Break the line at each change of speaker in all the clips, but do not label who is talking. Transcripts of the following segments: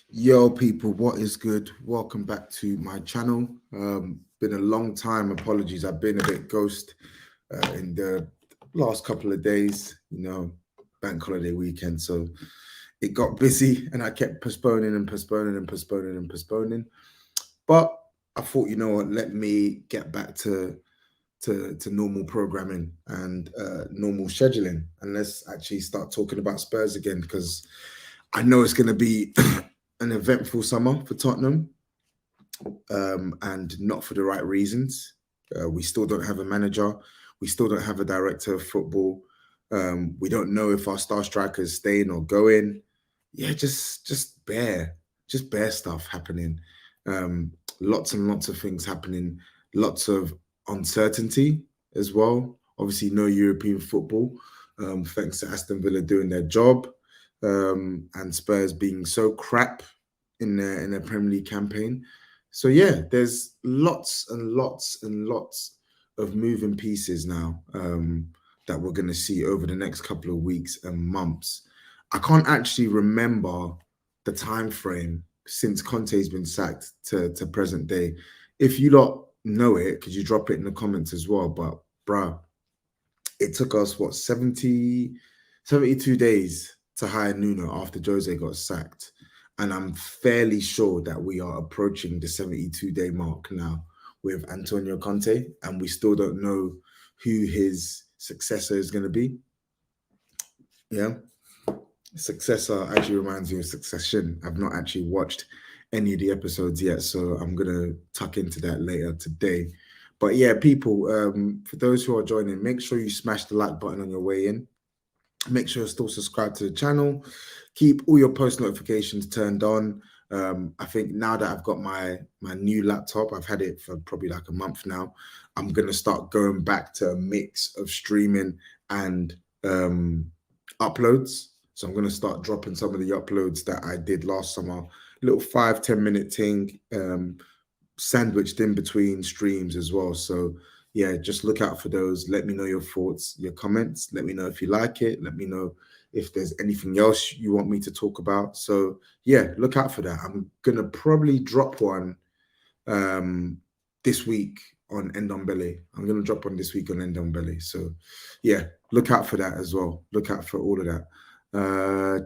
Yo, people, what is good? Welcome back to my channel. Been a long time. Apologies, I've been a bit ghost in the last couple of days. Bank holiday weekend, so it got busy, and I kept postponing and postponing and postponing and postponing. But I thought, you know what? Let me get back to normal programming and normal scheduling, and let's actually start talking about Spurs again because I know it's going to be an eventful summer for Tottenham, and not for the right reasons. We still don't have a manager. We still don't have a director of football. We don't know if our star striker is staying or going. Yeah, just bare stuff happening. Lots and lots of things happening. Lots of uncertainty as well. Obviously, no European football. Thanks to Aston Villa doing their job, and Spurs being so crap in their Premier League campaign. So yeah, there's lots and lots and lots of moving pieces now, that we're going to see over the next couple of weeks and months. I can't actually remember the time frame since Conte's been sacked to present day. If you lot know it, could you drop it in the comments as well? But bruh, it took us what 72 days to hire Nuno after Jose got sacked. And I'm fairly sure that we are approaching the 72-day mark now with Antonio Conte, and we still don't know who his successor is going to be. Yeah. Successor actually reminds me of Succession. I've not actually watched any of the episodes yet, so I'm going to tuck into that later today. But yeah, people, for those who are joining, make sure you smash the like button on your way in. Make sure you're still subscribed to the channel. Keep all your post notifications turned on. I think now that I've got my new laptop, I've had it for probably like a month now. I'm gonna start going back to a mix of streaming and uploads. So I'm gonna start dropping some of the uploads that I did last summer. Little 5-10 minute thing, sandwiched in between streams as well. So yeah, just look out for those. Let me know your thoughts, your comments. Let me know if you like it. Let me know if there's anything else you want me to talk about. So yeah, look out for that. I'm gonna probably drop one this week on End on Belly. I'm gonna drop one this week on End on Belly. So yeah, look out for that as well. Look out for all of that.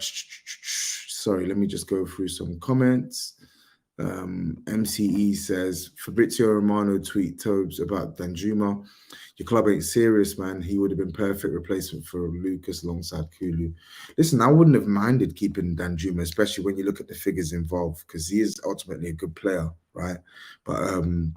Sorry, let me just go through some comments. MCE says Fabrizio Romano tweet Tobes about Danjuma. Your club ain't serious, man. He would have been perfect replacement for Lucas alongside Kulu. Listen, I wouldn't have minded keeping Danjuma, especially when you look at the figures involved, because he is ultimately a good player, right? But I'm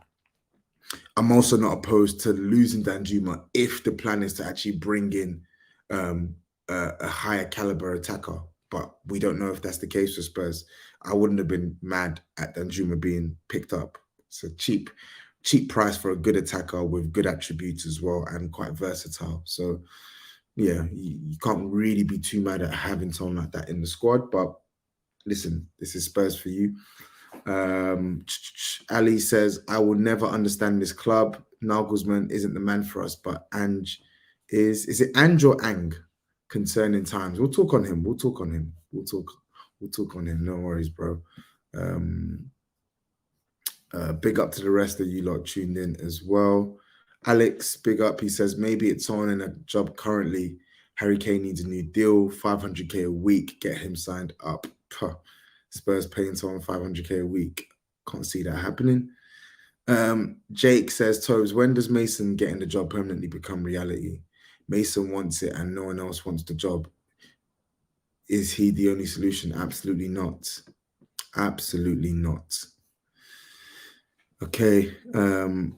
also not opposed to losing Danjuma if the plan is to actually bring in a higher caliber attacker. But we don't know if that's the case for Spurs. I wouldn't have been mad at Danjuma being picked up. It's a cheap price for a good attacker with good attributes as well and quite versatile. So yeah, you can't really be too mad at having someone like that in the squad. But listen, this is Spurs for you. Ali says, I will never understand this club. Nagelsmann isn't the man for us, but Ange is it Ange or Ang? Concerning times. We'll talk on him. We'll talk on him. We'll talk on him. No worries, bro. Big up to the rest of you lot tuned in as well. Alex, big up. He says maybe it's on in a job currently. Harry Kane needs a new deal, 500k a week. Get him signed up. Puh. Spurs paying someone 500k a week. Can't see that happening. Jake says, Tobes, when does Mason getting the job permanently become reality? Mason wants it and no one else wants the job. Is he the only solution? Absolutely not. Absolutely not. Okay. A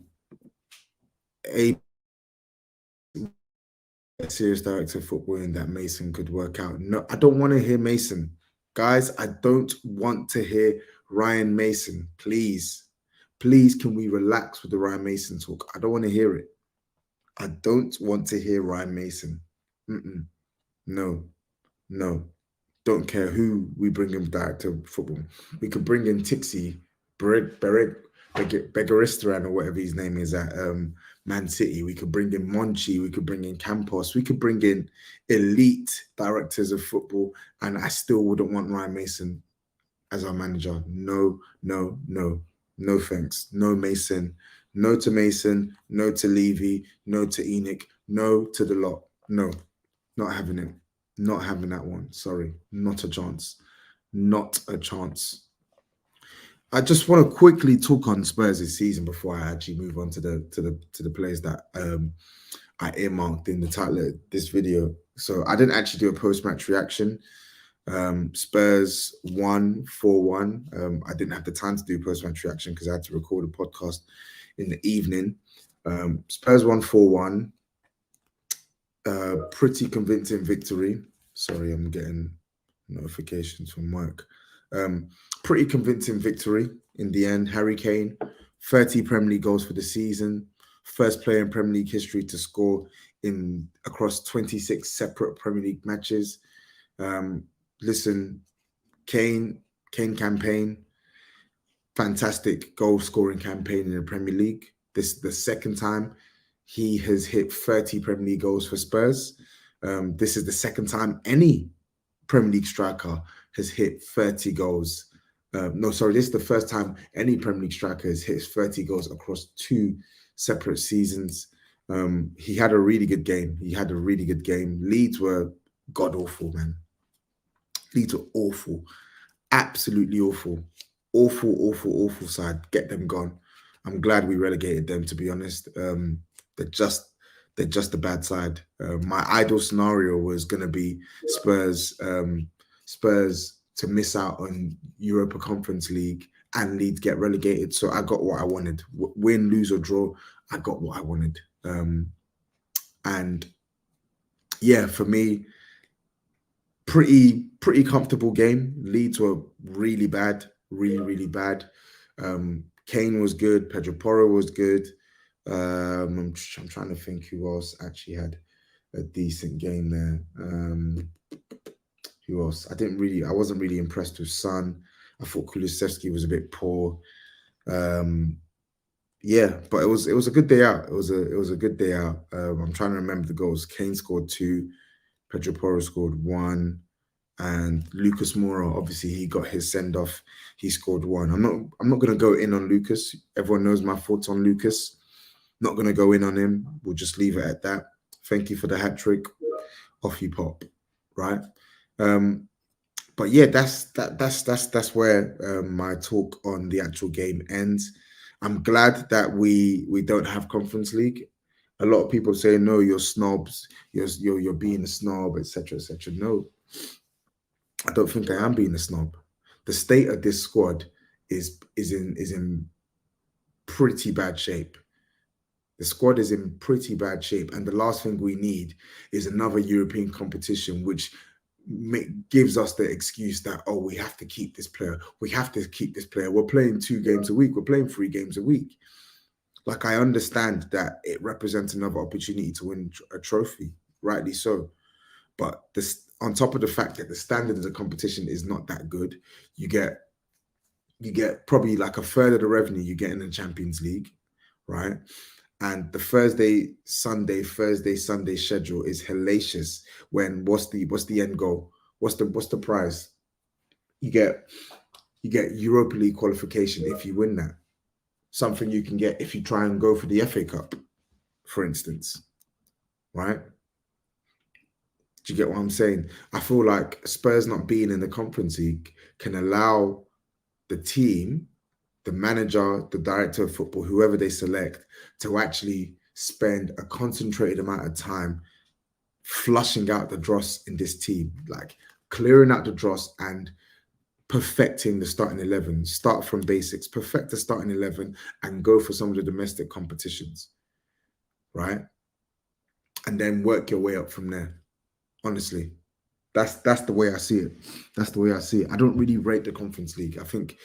serious director of football in that Mason could work out. No, I don't want to hear Mason. Guys, I don't want to hear Ryan Mason. Please. Please, can we relax with the Ryan Mason talk? I don't want to hear it. I don't want to hear Ryan Mason. No, no. Don't care who we bring in director of football. We could bring in Tixi, Begaristan or whatever his name is at Man City. We could bring in Monchi. We could bring in Campos. We could bring in elite directors of football, and I still wouldn't want Ryan Mason as our manager. No, no, no, no thanks. No Mason. No to Mason. No to Levy. No to Enoch. No to the lot. No, not having it. Not having that one. Sorry, not a chance. Not a chance. I just want to quickly talk on Spurs this season before I actually move on to the players that I earmarked in the title of this video. So I didn't actually do a post-match reaction. Spurs won 4-1. I didn't have the time to do post-match reaction because I had to record a podcast in the evening. Spurs won 4-1. Pretty convincing victory. Sorry, I'm getting notifications from work. Pretty convincing victory in the end. Harry Kane, 30 Premier League goals for the season. First player in Premier League history to score across 26 separate Premier League matches. Listen, Kane campaign, fantastic goal scoring campaign in the Premier League. This is the second time he has hit 30 Premier League goals for Spurs. This is the second time any Premier League striker has hit 30 goals. This is the first time any Premier League striker has hit 30 goals across 2 separate seasons. He had a really good game. Leeds were god-awful, man. Leeds were awful. Absolutely awful. Awful side. Get them gone. I'm glad we relegated them, to be honest. They're just the bad side. My ideal scenario was going to be Spurs to miss out on Europa Conference League and Leeds get relegated. So I got what I wanted. Win, lose or draw, I got what I wanted. And yeah, for me, pretty comfortable game. Leeds were really bad, really bad. Kane was good. Pedro Porro was good. I'm trying to think who else actually had a decent game there. Who else? I wasn't really impressed with Son. I thought Kulusevski was a bit poor. Yeah, but it was a good day out. It was a good day out. I'm trying to remember the goals. Kane scored 2, Pedro Porro scored 1, and Lucas Moura, obviously he got his send off. He scored 1. I'm not going to go in on Lucas. Everyone knows my thoughts on Lucas. Not going to go in on him. We'll just leave it at that. Thank you for the hat trick. Off you pop, right? But yeah, that's where my talk on the actual game ends. I'm glad that we don't have Conference League. A lot of people say, no, you're snobs, you're being a snob, etc. No, I don't think I am being a snob. The state of this squad is in pretty bad shape. The squad is in pretty bad shape, and the last thing we need is another European competition, which gives us the excuse that, oh, we have to keep this player. We have to keep this player. We're playing 2 games a week. We're playing 3 games a week. Like, I understand that it represents another opportunity to win a trophy, rightly so. But this, on top of the fact that the standard of the competition is not that good, you get probably like a third of the revenue you get in the Champions League, right? And the Thursday, Sunday schedule is hellacious. When what's the end goal? What's the prize? You get Europa League qualification if you win that. Something you can get if you try and go for the FA Cup, for instance, right? Do you get what I'm saying? I feel like Spurs not being in the Conference League can allow the team, the manager, the director of football, whoever they select, to actually spend a concentrated amount of time flushing out the dross in this team, like clearing out the dross and perfecting the starting 11. Start from basics, perfect the starting 11, and go for some of the domestic competitions, right? And then work your way up from there. Honestly, that's the way I see it. That's the way I see it. I don't really rate the Conference League. I think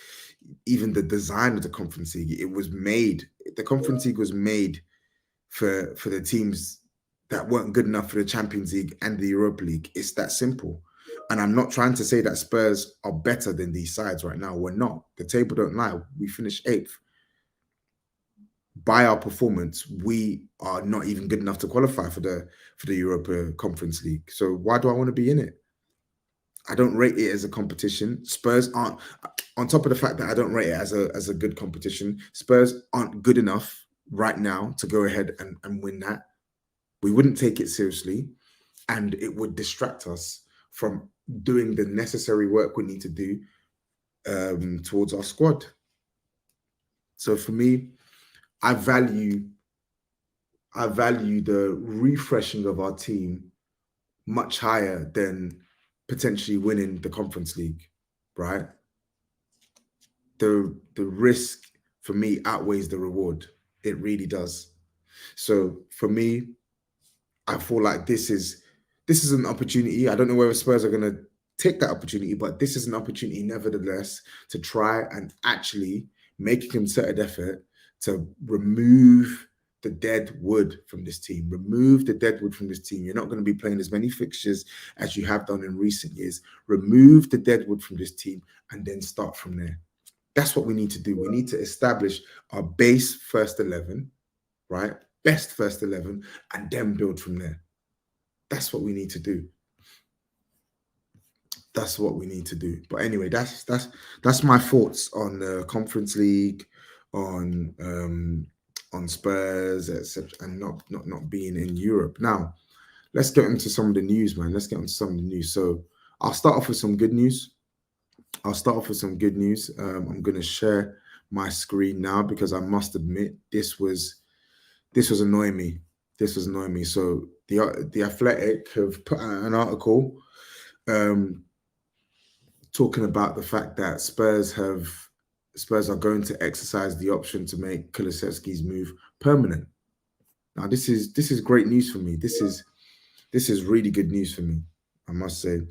even the design of the Conference League, the Conference League was made for the teams that weren't good enough for the Champions League and the Europa League. It's that simple. And I'm not trying to say that Spurs are better than these sides right now. We're not. The table don't lie. We finished 8th. By our performance, we are not even good enough to qualify for the Europa Conference League. So why do I want to be in it? I don't rate it as a competition. Spurs aren't, on top of the fact that I don't rate it as a good competition, Spurs aren't good enough right now to go ahead and win that. We wouldn't take it seriously, and it would distract us from doing the necessary work we need to do towards our squad. So for me, I value the refreshing of our team much higher than potentially winning the Conference League, right? The risk for me outweighs the reward. It really does. So for me, I feel like this is an opportunity. I don't know whether Spurs are going to take that opportunity, but this is an opportunity, nevertheless, to try and actually make a concerted effort to remove the dead wood from this team. Remove the dead wood from this team. You're not going to be playing as many fixtures as you have done in recent years. Remove the dead wood from this team and then start from there. That's what we need to do. We need to establish our base first 11, right? Best first 11, and then build from there. That's what we need to do. That's what we need to do. But anyway, that's my thoughts on the Conference League, on Spurs, etc., and not being in Europe. Now, let's get into some of the news, man. Let's get into some of the news. So I'll start off with some good news. I'm going to share my screen now because I must admit this was annoying me. This was annoying me. So the Athletic have put out an article talking about the fact that Spurs are going to exercise the option to make Kulusevski's move permanent. Now this is great news for me. This is really good news for me. I must say,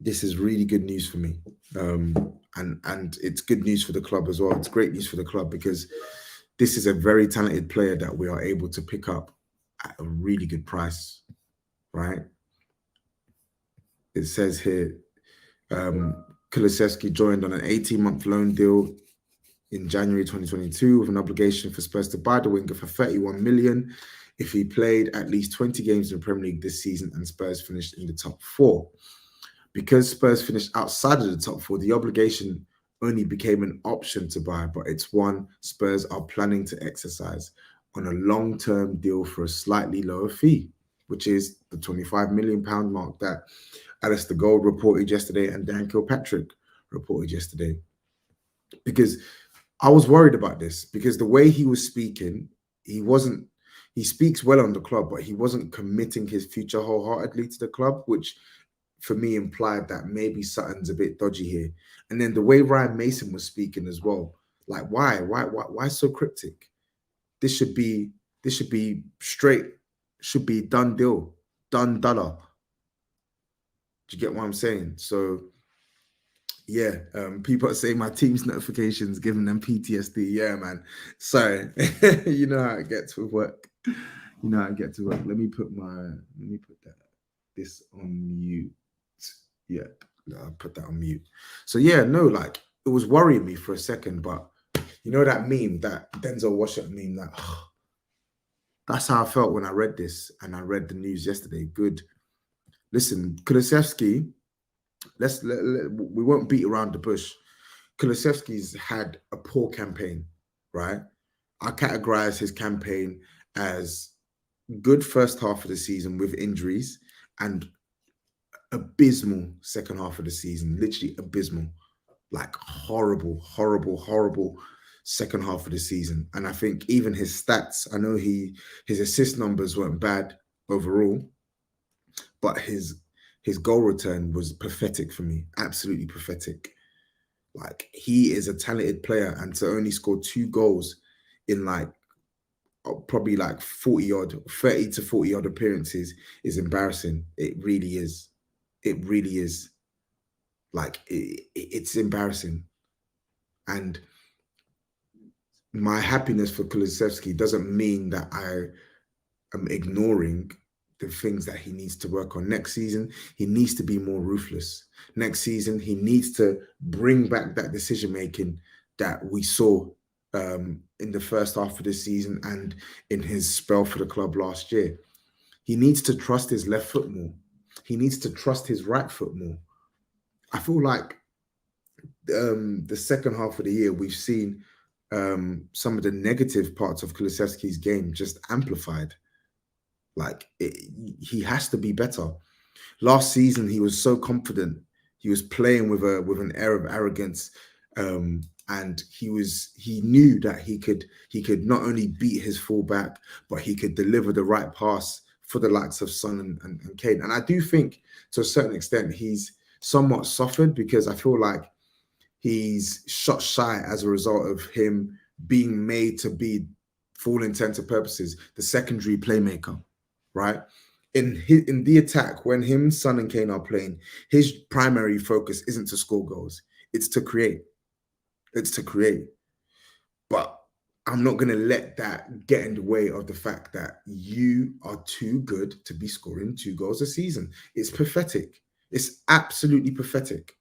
this is really good news for me. And it's good news for the club as well. It's great news for the club because this is a very talented player that we are able to pick up at a really good price, right? It says here, Kulusevski joined on an 18-month loan deal in January 2022 with an obligation for Spurs to buy the winger for 31 million if he played at least 20 games in the Premier League this season and Spurs finished in the top 4. Because Spurs finished outside of the top 4, the obligation only became an option to buy, but it's one Spurs are planning to exercise on a long-term deal for a slightly lower fee, which is the £25 million mark that Alistair Gold reported yesterday and Dan Kilpatrick reported yesterday. Because I was worried about this, because the way he was speaking, he speaks well on the club, but he wasn't committing his future wholeheartedly to the club, which for me implied that maybe something's a bit dodgy here. And then the way Ryan Mason was speaking as well, like why so cryptic? This should be straight, should be done deal, done dollar. Do you get what I'm saying? So yeah, people are saying my team's notifications giving them PTSD. Yeah, man. Sorry. You know how it gets with work. You know how it gets to work. Let me put this on mute. Yeah, I'll put that on mute. So yeah, no, like it was worrying me for a second, but you know that meme, that Denzel Washington meme, that that's how I felt when I read this and I read the news yesterday. Good. Listen, Kulusevski, we won't beat around the bush. Kulusevski's had a poor campaign, right? I categorize his campaign as good first half of the season with injuries and abysmal second half of the season, literally abysmal, like horrible second half of the season. And I think even his stats, I know his assist numbers weren't bad overall, but his goal return was pathetic for me, absolutely pathetic. Like, he is a talented player, and to only score 2 goals in like probably like 30 to 40 odd appearances is embarrassing. It really is. It really is. Like, it's embarrassing. And my happiness for Kulusevski doesn't mean that I am ignoring the things that he needs to work on. Next season, he needs to be more ruthless. Next season, he needs to bring back that decision-making that we saw in the first half of the season and in his spell for the club last year. He needs to trust his left foot more. he needs to trust his right foot more. I feel like the second half of the year, we've seen some of the negative parts of Kulusevski's game just amplified. Like he has to be better. Last season, he was so confident. He was playing with an air of arrogance, and he knew that he could not only beat his fullback, but he could deliver the right pass for the likes of Son and Kane. And I do think to a certain extent he's somewhat suffered because I feel like he's shot shy as a result of him being made to be, for all intents and purposes, the secondary playmaker, right? In the attack, when him, Son, and Kane are playing, his primary focus isn't to score goals; it's to create. It's to create. But I'm not going to let that get in the way of the fact that you are too good to be scoring 2 goals a season. It's pathetic. It's absolutely pathetic.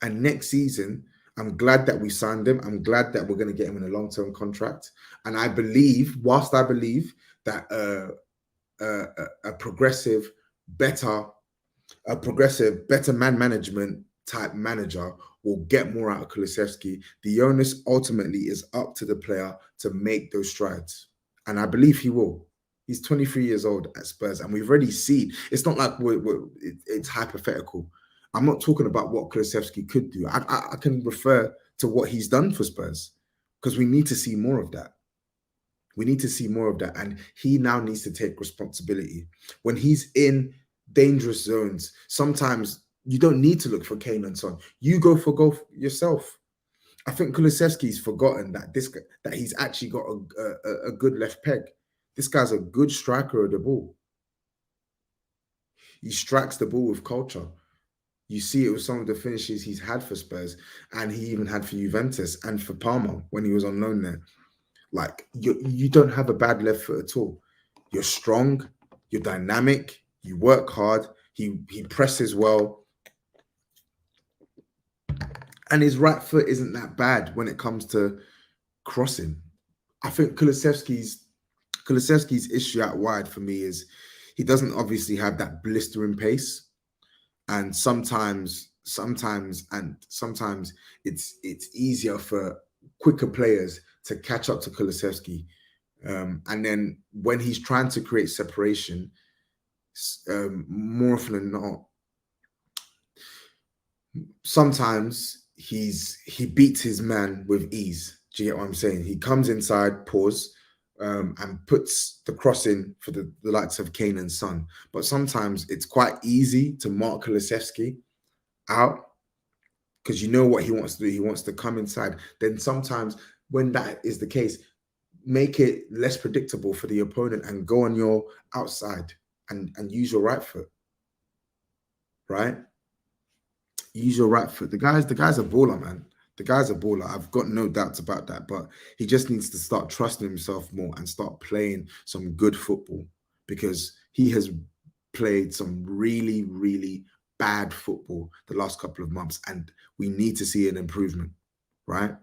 And next season, I'm glad that we signed him. I'm glad that we're going to get him in a long-term contract. And I believe, whilst I believe that a progressive, better, better man management type manager will get more out of Kulusevski, the onus ultimately is up to the player to make those strides. And I believe he will. He's 23 years old at Spurs, and we've already seen. It's not like it's hypothetical. I'm not talking about what Kulusevski could do. I can refer to what he's done for Spurs because we need to see more of that. We need to see more of that. And he now needs to take responsibility. When he's in dangerous zones, sometimes you don't need to look for Kane and Son. You go for goal yourself. I think Kulusevski's forgotten that he's actually got a good left peg. This guy's a good striker of the ball. He strikes the ball with culture. You see it with some of the finishes he's had for Spurs, and he even had for Juventus and for Parma when he was on loan there. Like you don't have a bad left foot at all. You're strong, you're dynamic, you work hard, he presses well. And his right foot isn't that bad when it comes to crossing. I think Kulusevski's issue out wide for me is he doesn't obviously have that blistering pace. And sometimes it's easier for quicker players to catch up to Kulusevski. And then when he's trying to create separation, more often than not, sometimes he beats his man with ease. Do you get what I'm saying? He comes inside, pause, and puts the cross in for the likes of Kane and Son. But sometimes it's quite easy to mark Kulusevski out because you know what he wants to do. He wants to come inside. Then sometimes when that is the case, make it less predictable for the opponent and go on your outside and use your right foot. Right? Use your right foot. The guy's a baller, man. The guy's a baller. I've got no doubts about that. But he just needs to start trusting himself more and start playing some good football because he has played some really, really bad football the last couple of months. And we need to see an improvement, right?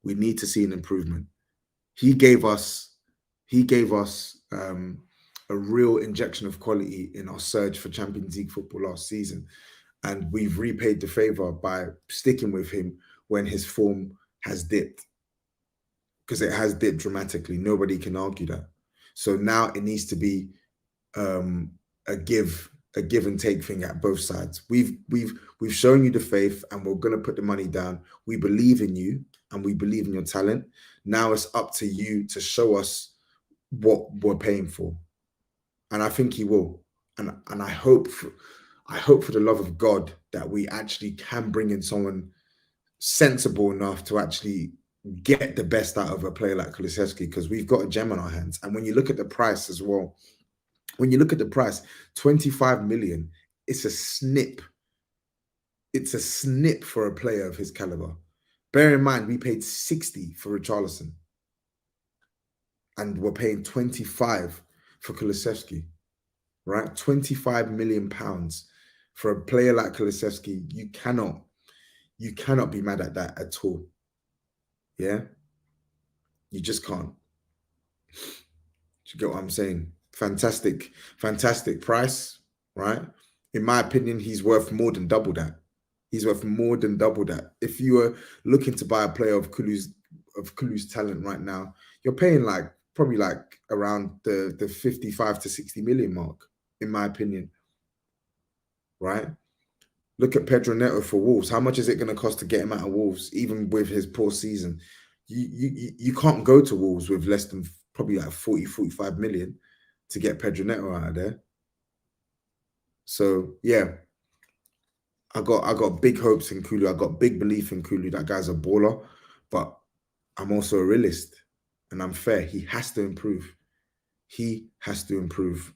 We need to see an improvement. He gave us a real injection of quality in our surge for Champions League football last season. And we've repaid the favor by sticking with him when his form has dipped. Because it has dipped dramatically. Nobody can argue that. So now it needs to be a give and take thing at both sides. We've shown you the faith and we're gonna put the money down. We believe in you and we believe in your talent. Now it's up to you to show us what we're paying for. And I think he will. And I hope for the love of God that we actually can bring in someone sensible enough to actually get the best out of a player like Kulusevski because we've got a gem on our hands. And when you look at the price as well, 25 million, it's a snip. It's a snip for a player of his caliber. Bear in mind, we paid 60 for Richarlison. And we're paying 25 for Kulusevski. Right? 25 million pounds for a player like Kulusevski. You cannot be mad at that at all. Yeah? You just can't. Do you get what I'm saying? Fantastic price. right? In my opinion, he's worth more than double that. He's worth more than double that. If you were looking to buy a player of Kulu's talent right now, you're paying like probably like around the 55 to 60 million mark, in my opinion, right? Look at Pedro Neto for Wolves. How much is it going to cost to get him out of Wolves, even with his poor season? You can't go to Wolves with less than probably like 40, 45 million to get Pedro Neto out of there. So yeah, I got big hopes in Kulu. I got big belief in Kulu. That guy's a baller, but I'm also a realist and I'm fair. He has to improve. He has to improve.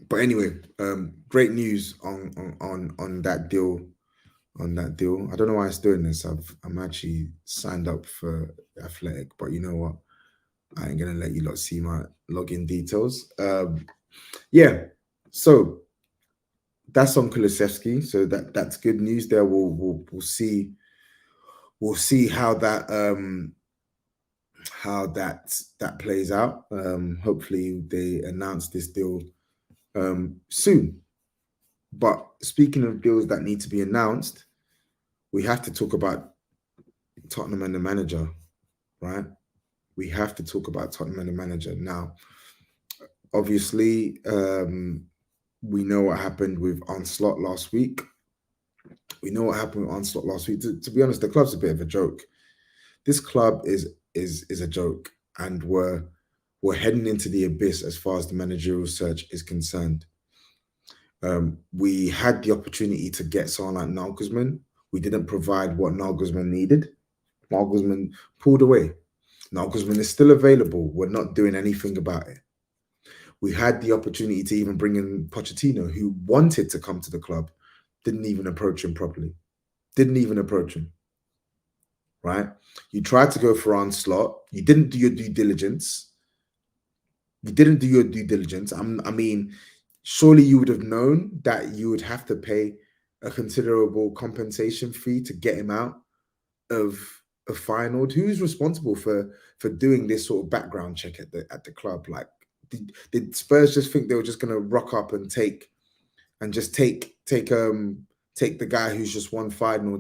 But anyway, great news on that deal. On that deal, I don't know why it's doing this. I'm actually signed up for Athletic, but you know what? I ain't gonna let you lot see my login details. Yeah, so that's on Kulusevski. So that's good news there. We'll see how that plays out. Hopefully they announce this deal soon. But speaking of deals that need to be announced, we have to talk about Tottenham and the manager, right? We have to talk about Tottenham and the manager. Now, obviously, we know what happened with Onslaught last week. We know what happened with Onslaught last week. To be honest, the club's a bit of a joke. This club is a joke, and we're heading into the abyss as far as the managerial search is concerned. We had the opportunity to get someone like Nagelsmann. We didn't provide what Nagelsmann needed. Nagelsmann pulled away. Nagelsmann is still available. We're not doing anything about it. We had the opportunity to even bring in Pochettino, who wanted to come to the club, didn't even approach him properly. Didn't even approach him, right? You tried to go for Onslaught. You didn't do your due diligence. You didn't do your due diligence. I mean, surely you would have known that you would have to pay a considerable compensation fee to get him out of a final. Who's responsible for doing this sort of background check at the club? Like, did Spurs just think they were just going to rock up and take the guy who's just won final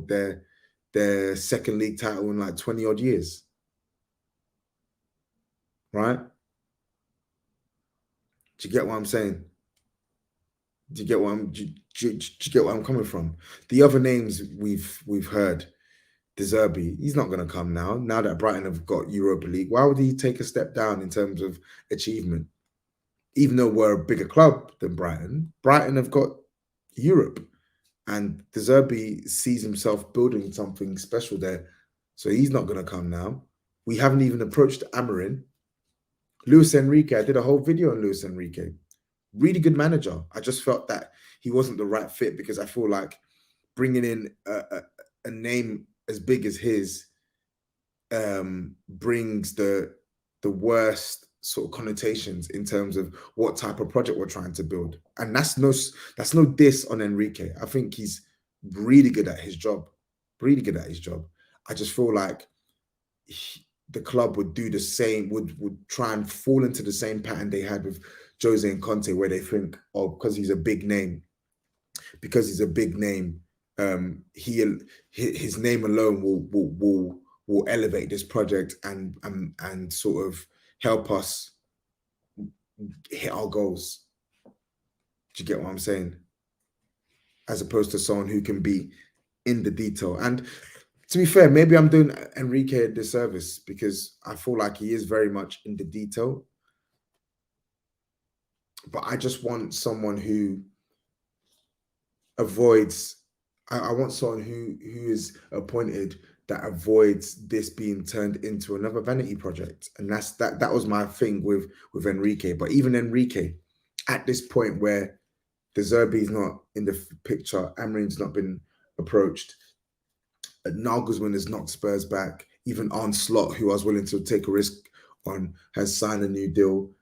their second league title in like 20 odd years, right? Do you get what I'm saying? Do you get what do you get what I'm coming from? The other names we've heard, De Zerbi, he's not going to come now. Now that Brighton have got Europa League, why would he take a step down in terms of achievement? Even though we're a bigger club than Brighton, Brighton have got Europe, and De Zerbi sees himself building something special there, so he's not going to come now. We haven't even approached Amarin. Luis Enrique, I did a whole video on Luis Enrique. Really good manager. I just felt that he wasn't the right fit because I feel like bringing in a name as big as his brings the worst sort of connotations in terms of what type of project we're trying to build. And that's no diss on Enrique. I think he's really good at his job. Really good at his job. I just feel like the club would do the same, would try and fall into the same pattern they had with Jose and Conte, where they think, oh, because he's a big name, his name alone will elevate this project and sort of help us hit our goals. Do you get what I'm saying? As opposed to someone who can be in the detail. And to be fair, maybe I'm doing Enrique a disservice because I feel like he is very much in the detail. But I just want someone who avoids. I want someone who is appointed that avoids this being turned into another vanity project, and that was my thing with Enrique. But even Enrique, at this point where De Zerbi's not in the picture, Amarin's not been approached, Nagelsmann has knocked Spurs back. Even Onslaught, who I was willing to take a risk on, has signed a new deal.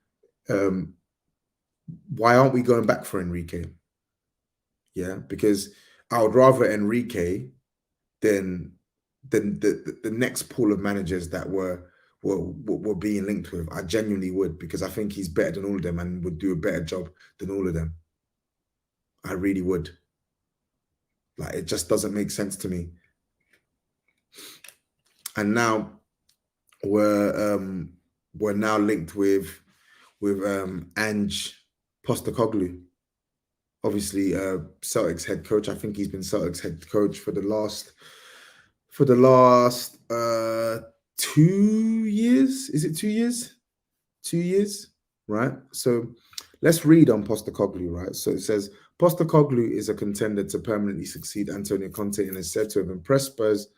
Why aren't we going back for Enrique? Yeah, because I would rather Enrique than the next pool of managers that were were being linked with. I genuinely would, because I think he's better than all of them and would do a better job than all of them. I really would. Like, it just doesn't make sense to me. And now we're now linked with Ange Postecoglou, obviously Celtics head coach. I think he's been Celtics head coach for the last 2 years. Is it 2 years? 2 years, right? So let's read on Postecoglou, right? So it says Postecoglou is a contender to permanently succeed Antonio Conte and is said to have impressed Spurs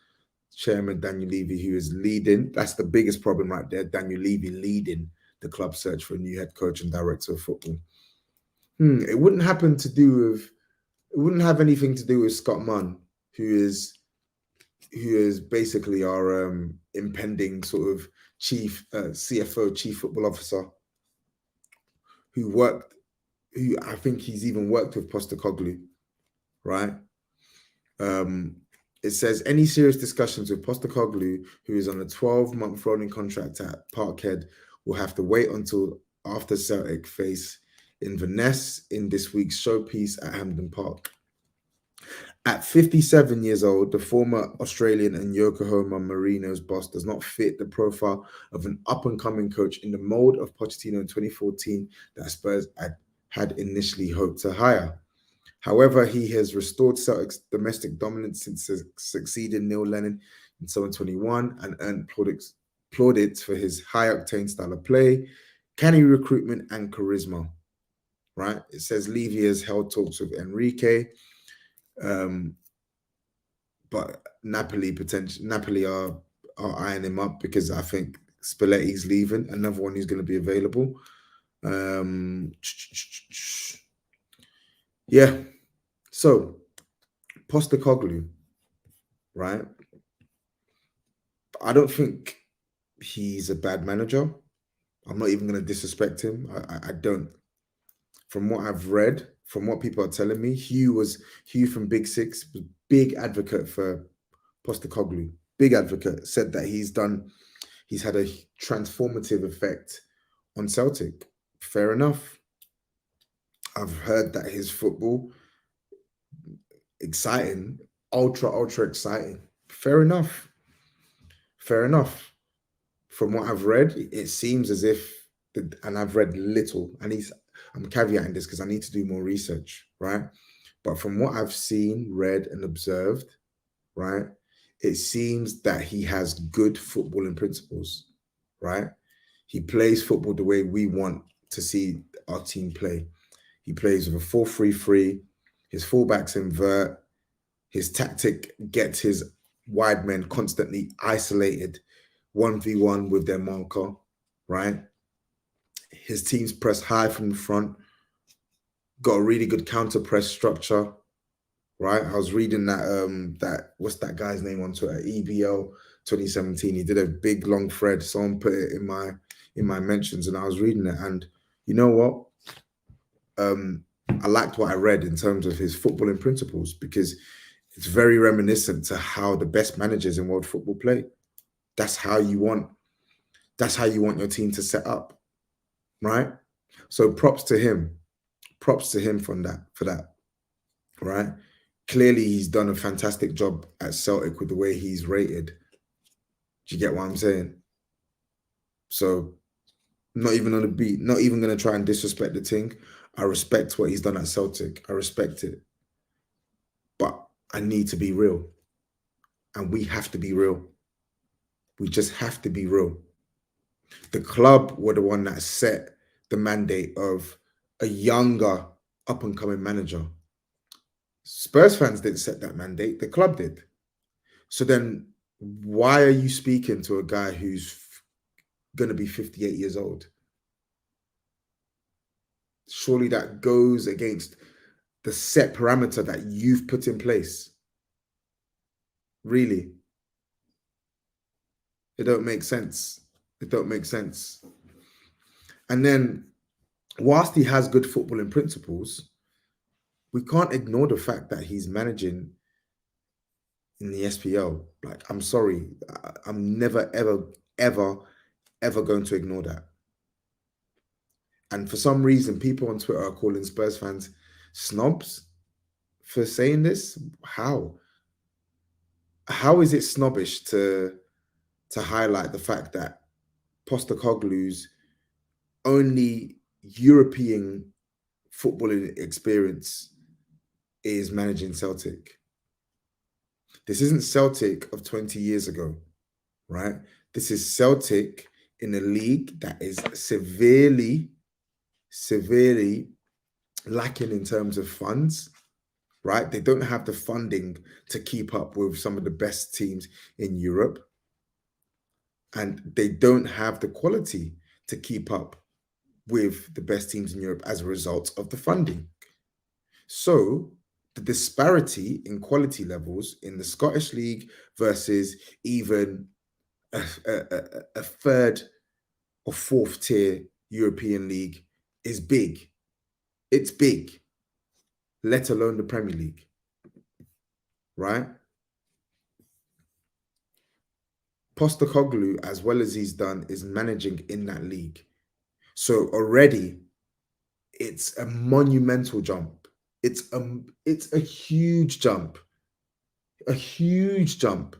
chairman Daniel Levy, who is leading. That's the biggest problem right there. Daniel Levy leading the club search for a new head coach and director of football. It wouldn't happen to do with. It wouldn't have anything to do with Scott Munn, who is basically our impending sort of chief CFO, chief football officer, who I think he's even worked with Postecoglou, right? It says any serious discussions with Postecoglou, who is on a 12-month rolling contract at Parkhead, will have to wait until after Celtic face Inverness in this week's showpiece at Hampden Park. At 57 years old, the former Australian and Yokohama Marinos boss does not fit the profile of an up-and-coming coach in the mold of Pochettino in 2014 that Spurs had initially hoped to hire. However, he has restored Celtic's domestic dominance since succeeding Neil Lennon in 2021 and earned plaudits for his high-octane style of play, canny recruitment, and charisma. Right? It says Levy has held talks with Enrique, but Napoli are eyeing him up because I think Spalletti's leaving, another one who's going to be available. Yeah. So Postecoglou, right? I don't think he's a bad manager. I'm not even going to disrespect him. I don't. From what I've read, from what people are telling me, Hugh from Big Six was big advocate for Postecoglou. Big advocate, said that he's had a transformative effect on Celtic. Fair enough. I've heard that his football, exciting, ultra exciting. Fair enough. Fair enough. From what I've read, it seems as if, and I've read little, and I'm caveating this because I need to do more research, right? But from what I've seen, read, and observed, right, it seems that he has good footballing principles, right? He plays football the way we want to see our team play. He plays with a 4-3-3. His fullbacks invert. His tactic gets his wide men constantly isolated 1v1 with their marker, right? His teams press high from the front, got a really good counter press structure, right? I was reading that what's that guy's name on Twitter? EBL 2017. He did a big long thread. Someone put it in my mentions, and I was reading it. And you know what? I liked what I read in terms of his footballing principles, because it's very reminiscent to how the best managers in world football play. That's how you want your team to set up, right? So props to him. Props to him for that, right? Clearly, he's done a fantastic job at Celtic with the way he's rated. Do you get what I'm saying? So, not even going to try and disrespect the thing. I respect what he's done at Celtic. I respect it. But I need to be real. And we have to be real. We just have to be real. The club were the one that set the mandate of a younger up-and-coming manager. Spurs fans didn't set that mandate. The club did. So then why are you speaking to a guy who's going to be 58 years old? Surely that goes against the set parameter that you've put in place. Really? It don't make sense. It don't make sense. And then, whilst he has good footballing principles, we can't ignore the fact that he's managing in the SPL. Like, I'm sorry, I'm never, ever, ever, ever going to ignore that. And for some reason, people on Twitter are calling Spurs fans snobs for saying this. How? How is it snobbish to highlight the fact that Postecoglou's only European footballing experience is managing Celtic? This isn't Celtic of 20 years ago, right? This is Celtic in a league that is severely lacking in terms of funds, right? They don't have the funding to keep up with some of the best teams in Europe, and they don't have the quality to keep up with the best teams in Europe as a result of the funding. So the disparity in quality levels in the Scottish League versus even a third or fourth tier European league is big. It's big, let alone the Premier League, right? Postecoglou, as well as he's done, is managing in that league. So already it's a monumental jump. It's a huge jump. A huge jump.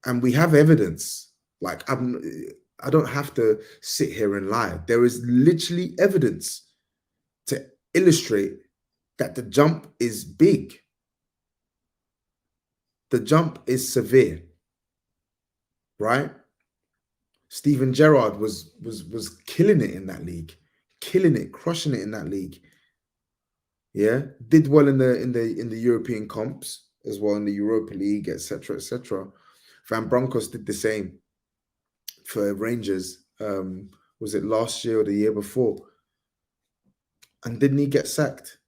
And we have evidence. Like I don't have to sit here and lie. There is literally evidence to illustrate that the jump is big. The jump is severe, right? Steven Gerrard was killing it in that league, killing it, crushing it in that league. Yeah, did well in the European comps as well, in the Europa League, etc., etc. Van Bronckhorst did the same for Rangers. Was it last year or the year before? And didn't he get sacked?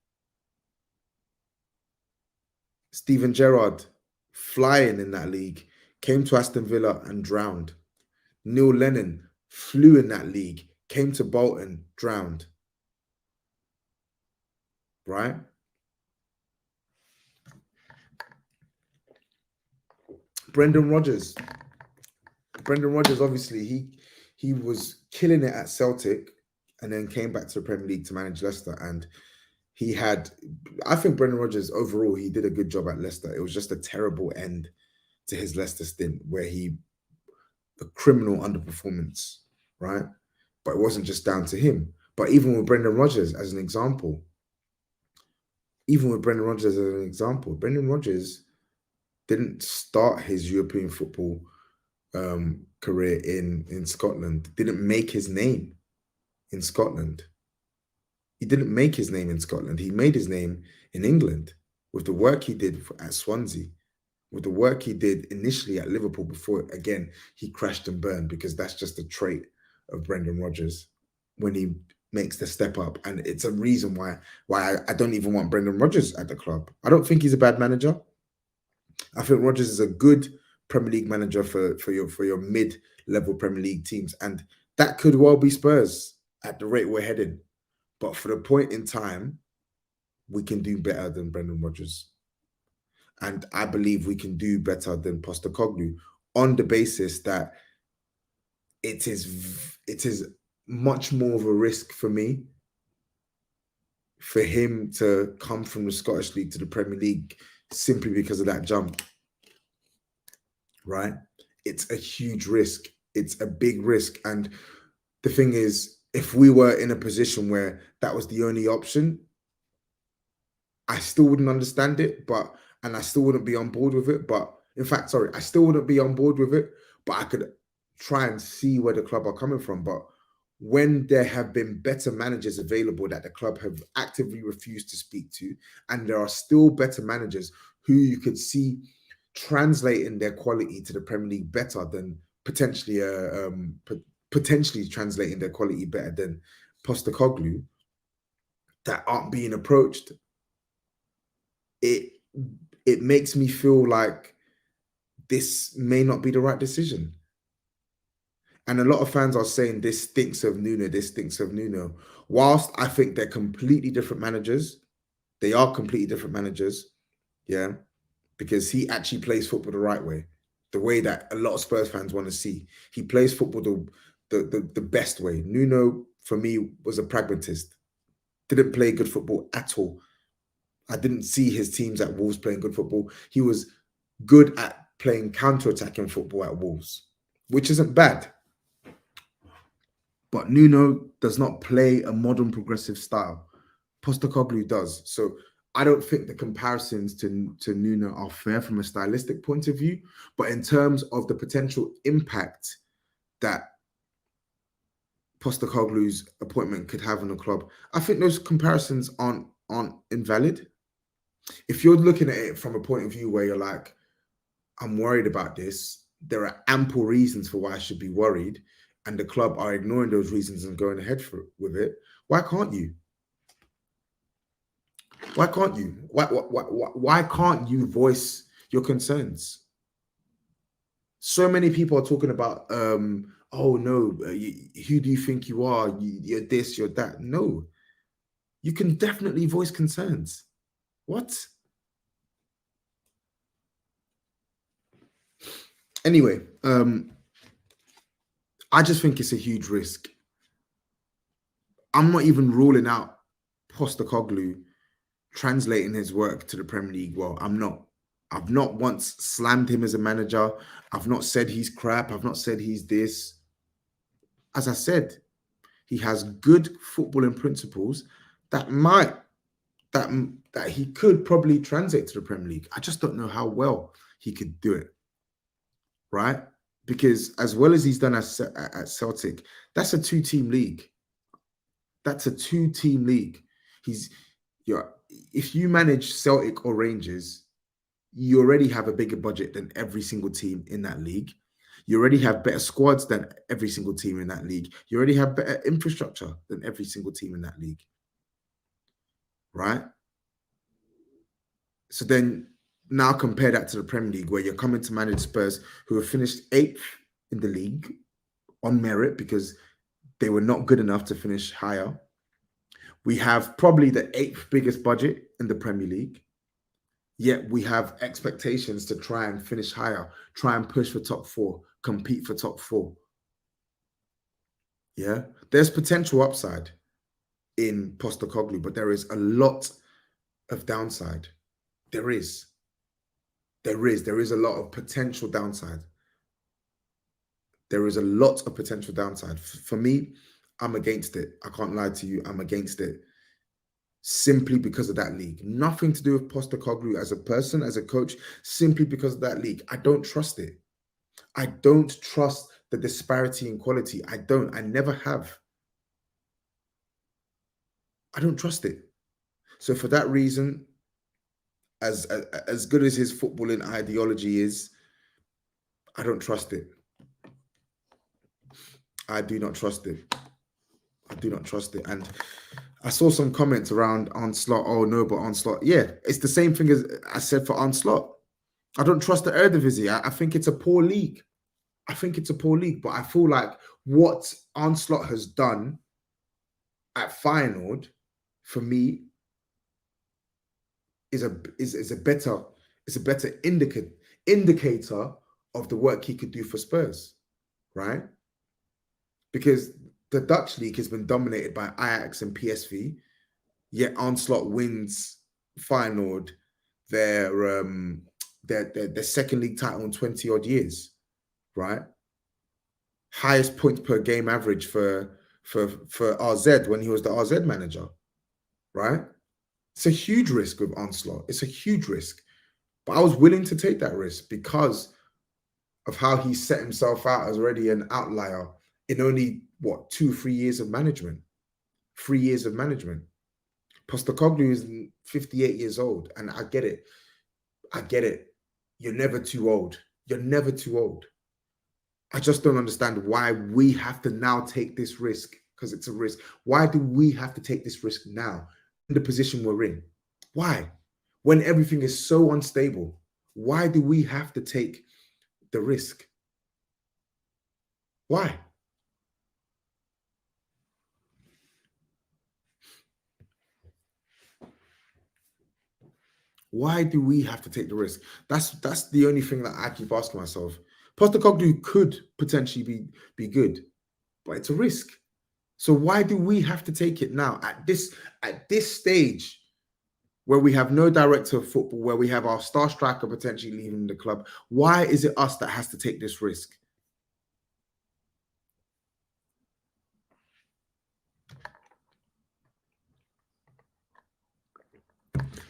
Steven Gerrard, flying in that league, came to Aston Villa and drowned. Neil Lennon flew in that league, came to Bolton, drowned. Right? Brendan Rodgers. Brendan Rodgers, obviously, he was killing it at Celtic and then came back to the Premier League to manage Leicester. And I think Brendan Rodgers, overall, he did a good job at Leicester. It was just a terrible end to his Leicester stint where a criminal underperformance, right? But it wasn't just down to him. But even with Brendan Rodgers as an example, Brendan Rodgers didn't start his European football career in Scotland, didn't make his name in Scotland. He didn't make his name in Scotland. He made his name in England with the work he did at Swansea, with the work he did initially at Liverpool before, again, he crashed and burned, because that's just a trait of Brendan Rodgers when he makes the step up. And it's a reason why I don't even want Brendan Rodgers at the club. I don't think he's a bad manager. I think Rodgers is a good Premier League manager for your mid-level Premier League teams. And that could well be Spurs at the rate we're heading. But for the point in time, we can do better than Brendan Rodgers. And I believe we can do better than Postecoglou on the basis that it is much more of a risk for me for him to come from the Scottish League to the Premier League simply because of that jump, right? It's a huge risk. It's a big risk. And the thing is, if we were in a position where that was the only option, I still wouldn't understand it, and I still wouldn't be on board with it. But in fact, sorry, I still wouldn't be on board with it, but I could try and see where the club are coming from. But when there have been better managers available that the club have actively refused to speak to, and there are still better managers who you could see translating their quality to the Premier League better than potentially translating their quality better than Postecoglou, that aren't being approached, it makes me feel like this may not be the right decision. And a lot of fans are saying this stinks of Nuno, this stinks of Nuno. Whilst I think they're completely different managers, they are completely different managers, yeah, because he actually plays football the right way. the way that a lot of Spurs fans want to see. He plays football the best way. Nuno, for me, was a pragmatist. Didn't play good football at all. I didn't see his teams at Wolves playing good football. He was good at playing counter-attacking football at Wolves, which isn't bad. But Nuno does not play a modern progressive style. Postecoglou does. So I don't think the comparisons to Nuno are fair from a stylistic point of view. But in terms of the potential impact that Postecoglou's appointment could have on the club, I think those comparisons aren't invalid. If you're looking at it from a point of view where you're like, I'm worried about this, there are ample reasons for why I should be worried, and the club are ignoring those reasons and going ahead with it, why can't you? Why can't you? Why can't you voice your concerns? So many people are talking about, oh no, who do you think you are? You're this, you're that. No, you can definitely voice concerns. What? Anyway, I just think it's a huge risk. I'm not even ruling out Postecoglou translating his work to the Premier League well. I'm not. I've not once slammed him as a manager. I've not said he's crap. I've not said he's this. As I said, he has good footballing principles that that he could probably translate to the Premier League. I just don't know how well he could do it, right? Because as well as he's done at Celtic, that's a two-team league. That's a two-team league. If you manage Celtic or Rangers, you already have a bigger budget than every single team in that league. You already have better squads than every single team in that league. You already have better infrastructure than every single team in that league. Right? So then now compare that to the Premier League, where you're coming to manage Spurs, who have finished 8th in the league on merit because they were not good enough to finish higher. We have probably the 8th biggest budget in the Premier League. Yet we have expectations to try and finish higher, try and push for top 4, compete for top 4. Yeah, there's potential upside in Postecoglou, but there is a lot of downside. There is a lot of potential downside. There is a lot of potential downside. For me, I'm against it. I can't lie to you. I'm against it. Simply because of that league. Nothing to do with Postecoglou as a person, as a coach, simply because of that league. I don't trust it. I don't trust the disparity in quality. I never have. I don't trust it. So for that reason, as good as his footballing ideology is, I don't trust it. I do not trust it. I do not trust it. And I saw some comments around Onslaught. Oh no, but Onslaught. Yeah, it's the same thing as I said for Onslaught. I don't trust the Eredivisie. I think it's a poor league. I think it's a poor league, but I feel like what Onslaught has done at Feyenoord, for me, is a better indicator of the work he could do for Spurs, right? Because the Dutch league has been dominated by Ajax and PSV, yet Onslaught wins Feyenoord their second league title in 20 odd years, right? Highest points per game average for RZ when he was the RZ manager, right? It's a huge risk with Onslaught. It's a huge risk. But I was willing to take that risk because of how he set himself out as already an outlier in only, 2-3 years of management? 3 years of management. Postecoglou is 58 years old, and I get it. I get it. You're never too old. You're never too old. I just don't understand why we have to now take this risk, because it's a risk. Why do we have to take this risk now in the position we're in? Why? When everything is so unstable, why do we have to take the risk? Why? Why do we have to take the risk? That's the only thing that I keep asking myself. Postecoglou could potentially be good, but it's a risk. So why do we have to take it now at this stage where we have no director of football, where we have our star striker potentially leaving the club? Why is it us that has to take this risk?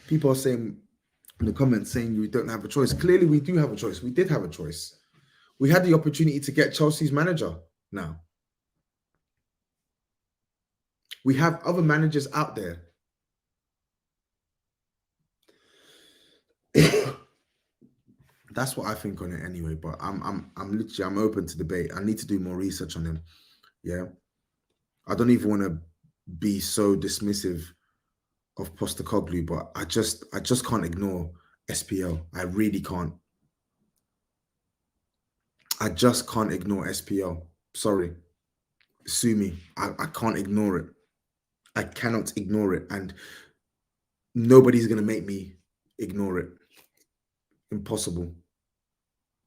People are saying in the comments saying we don't have a choice. Clearly, we do have a choice. We did have a choice. We had the opportunity to get Chelsea's manager now. We have other managers out there. That's what I think on it anyway. But I'm literally I'm open to debate. I need to do more research on him. Yeah. I don't even want to be so dismissive of Postecoglou, but I just can't ignore SPL. I really can't. I just can't ignore SPL. Sorry. Sue me. I can't ignore it. I cannot ignore it. And nobody's going to make me ignore it. Impossible.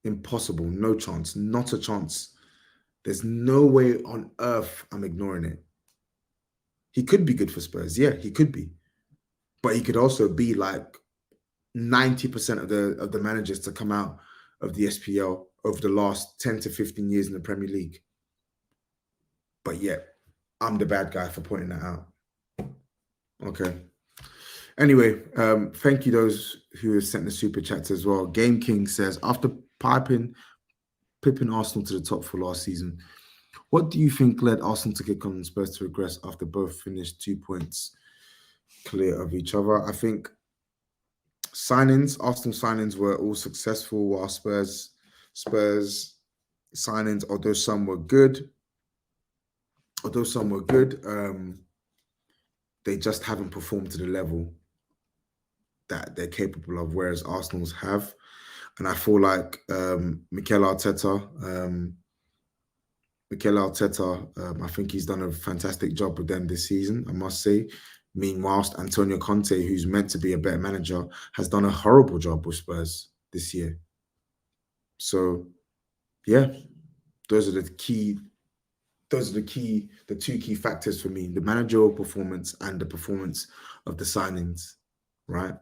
Impossible. No chance. Not a chance. There's no way on earth I'm ignoring it. He could be good for Spurs. Yeah, he could be. But he could also be like 90% of the managers to come out of the SPL over the last 10 to 15 years in the Premier League. But yeah, I'm the bad guy for pointing that out. Okay. Anyway, thank you those who have sent the super chats as well. Game King says, after pipping Arsenal to the top for last season, what do you think led Arsenal to kick on Spurs to regress after both finished 2 points clear of each other? I think Arsenal signings were all successful, while Spurs signings, although some were good, they just haven't performed to the level that they're capable of, whereas Arsenal's have. And I feel like Mikel Arteta, I think he's done a fantastic job with them this season, I must say. Meanwhile, Antonio Conte, who's meant to be a better manager, has done a horrible job with Spurs this year. So, yeah, those are the two key factors for me: the managerial performance and the performance of the signings, right?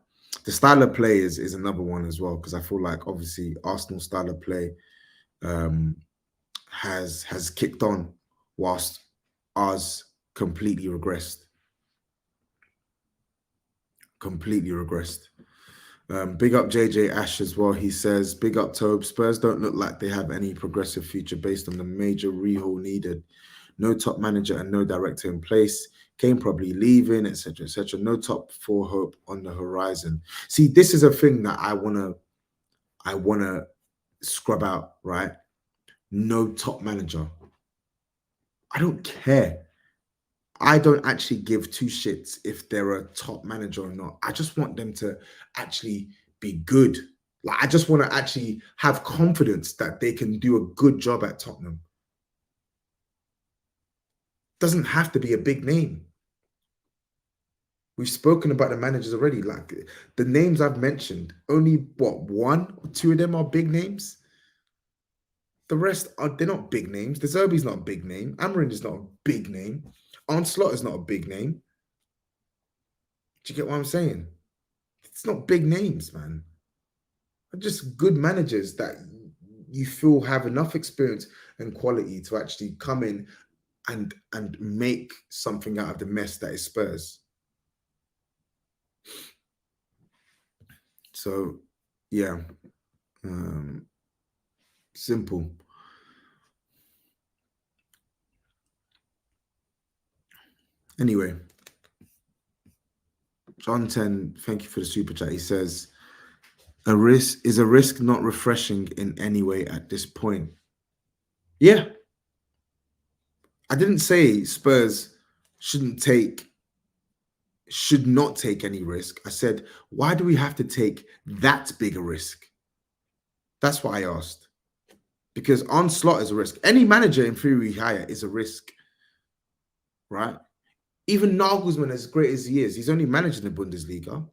The style of play is another one as well, because I feel like obviously Arsenal's style of play has kicked on whilst ours completely regressed. Big up JJ Ash as well. He says, big up Tobe. Spurs don't look like they have any progressive future based on the major rehaul needed. No top manager and no director in place. Kane probably leaving, etc., etc. No top four hope on the horizon. See, this is a thing that I wanna scrub out, right? No top manager. I don't care. I don't actually give two shits if they're a top manager or not. I just want them to actually be good. Like, I just want to actually have confidence that they can do a good job at Tottenham. Doesn't have to be a big name. We've spoken about the managers already. Like, the names I've mentioned, only one or two of them are big names. The rest they're not big names. De Zerbi's not a big name. Amarin is not a big name. Arne Slot is not a big name. Do you get what I'm saying? It's not big names, man. They're just good managers that you feel have enough experience and quality to actually come in and make something out of the mess that is Spurs. So, yeah, simple. Anyway, John 10, thank you for the super chat. He says, a risk not refreshing in any way at this point? Yeah. I didn't say Spurs should not take any risk. I said, why do we have to take that big a risk? That's what I asked. Because Arne Slot is a risk. Any manager in theory hire is a risk, right? Even Nagelsmann, as great as he is, he's only managing the Bundesliga.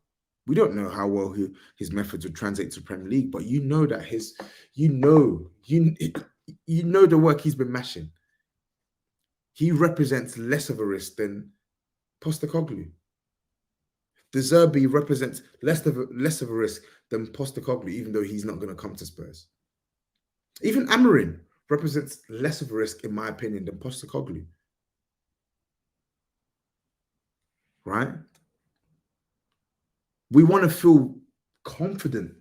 We don't know how well his methods would translate to Premier League, but you know that you know the work he's been mashing. He represents less of a risk than Postecoglou. De Zerbi represents less of a risk than Postecoglou, even though he's not going to come to Spurs. Even Amarin represents less of a risk, in my opinion, than Postecoglou. Right? We want to feel confident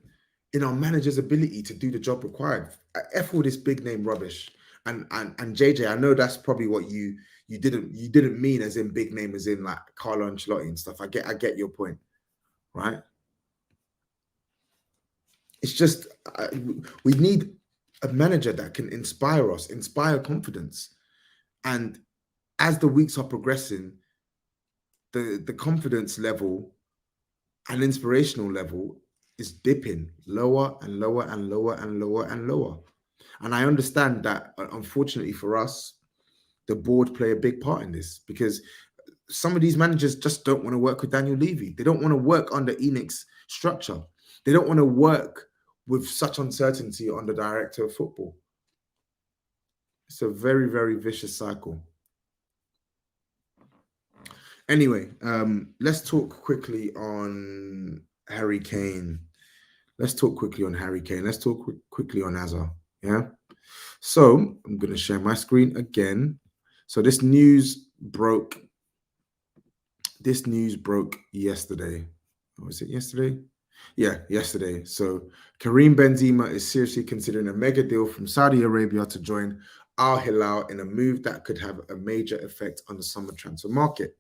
in our manager's ability to do the job required. F all this big name rubbish. And JJ, I know that's probably what you didn't mean as in big name, as in like Carlo Ancelotti and stuff. I get your point, right? It's just we need a manager that can inspire us, inspire confidence. And as the weeks are progressing, the confidence level and inspirational level is dipping lower and lower and lower and lower and lower. And I understand that, unfortunately for us, the board play a big part in this, because some of these managers just don't want to work with Daniel Levy. They don't want to work under Enix's structure. They don't want to work with such uncertainty on the director of football. It's a very, very vicious cycle. Anyway, let's talk quickly on Harry Kane. Let's talk quickly on Harry Kane. Let's talk quickly on Hazard. Yeah. So I'm going to share my screen again. So this news broke yesterday. Was it yesterday? Yeah, yesterday. So Karim Benzema is seriously considering a mega deal from Saudi Arabia to join Al Hilal in a move that could have a major effect on the summer transfer market.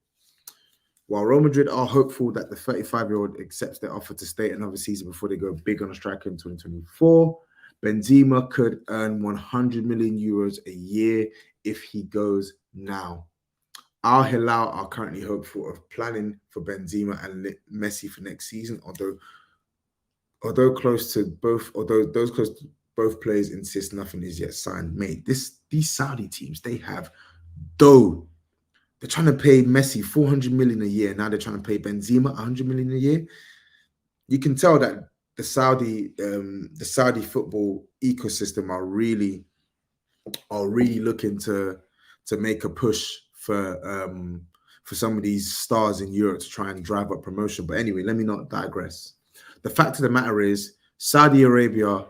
While Real Madrid are hopeful that the 35-year-old accepts their offer to stay another season before they go big on a striker in 2024, Benzema could earn 100 million euros a year if he goes now. Al Hilal are currently hopeful of planning for Benzema and Messi for next season, although those close to both players insist nothing is yet signed. Mate, these Saudi teams, they have dough. They're trying to pay Messi 400 million a year. Now they're trying to pay Benzema 100 million a year. You can tell that the Saudi football ecosystem are really looking to make a push for some of these stars in Europe to try and drive up promotion. But anyway, let me not digress. The fact of the matter is, Saudi Arabian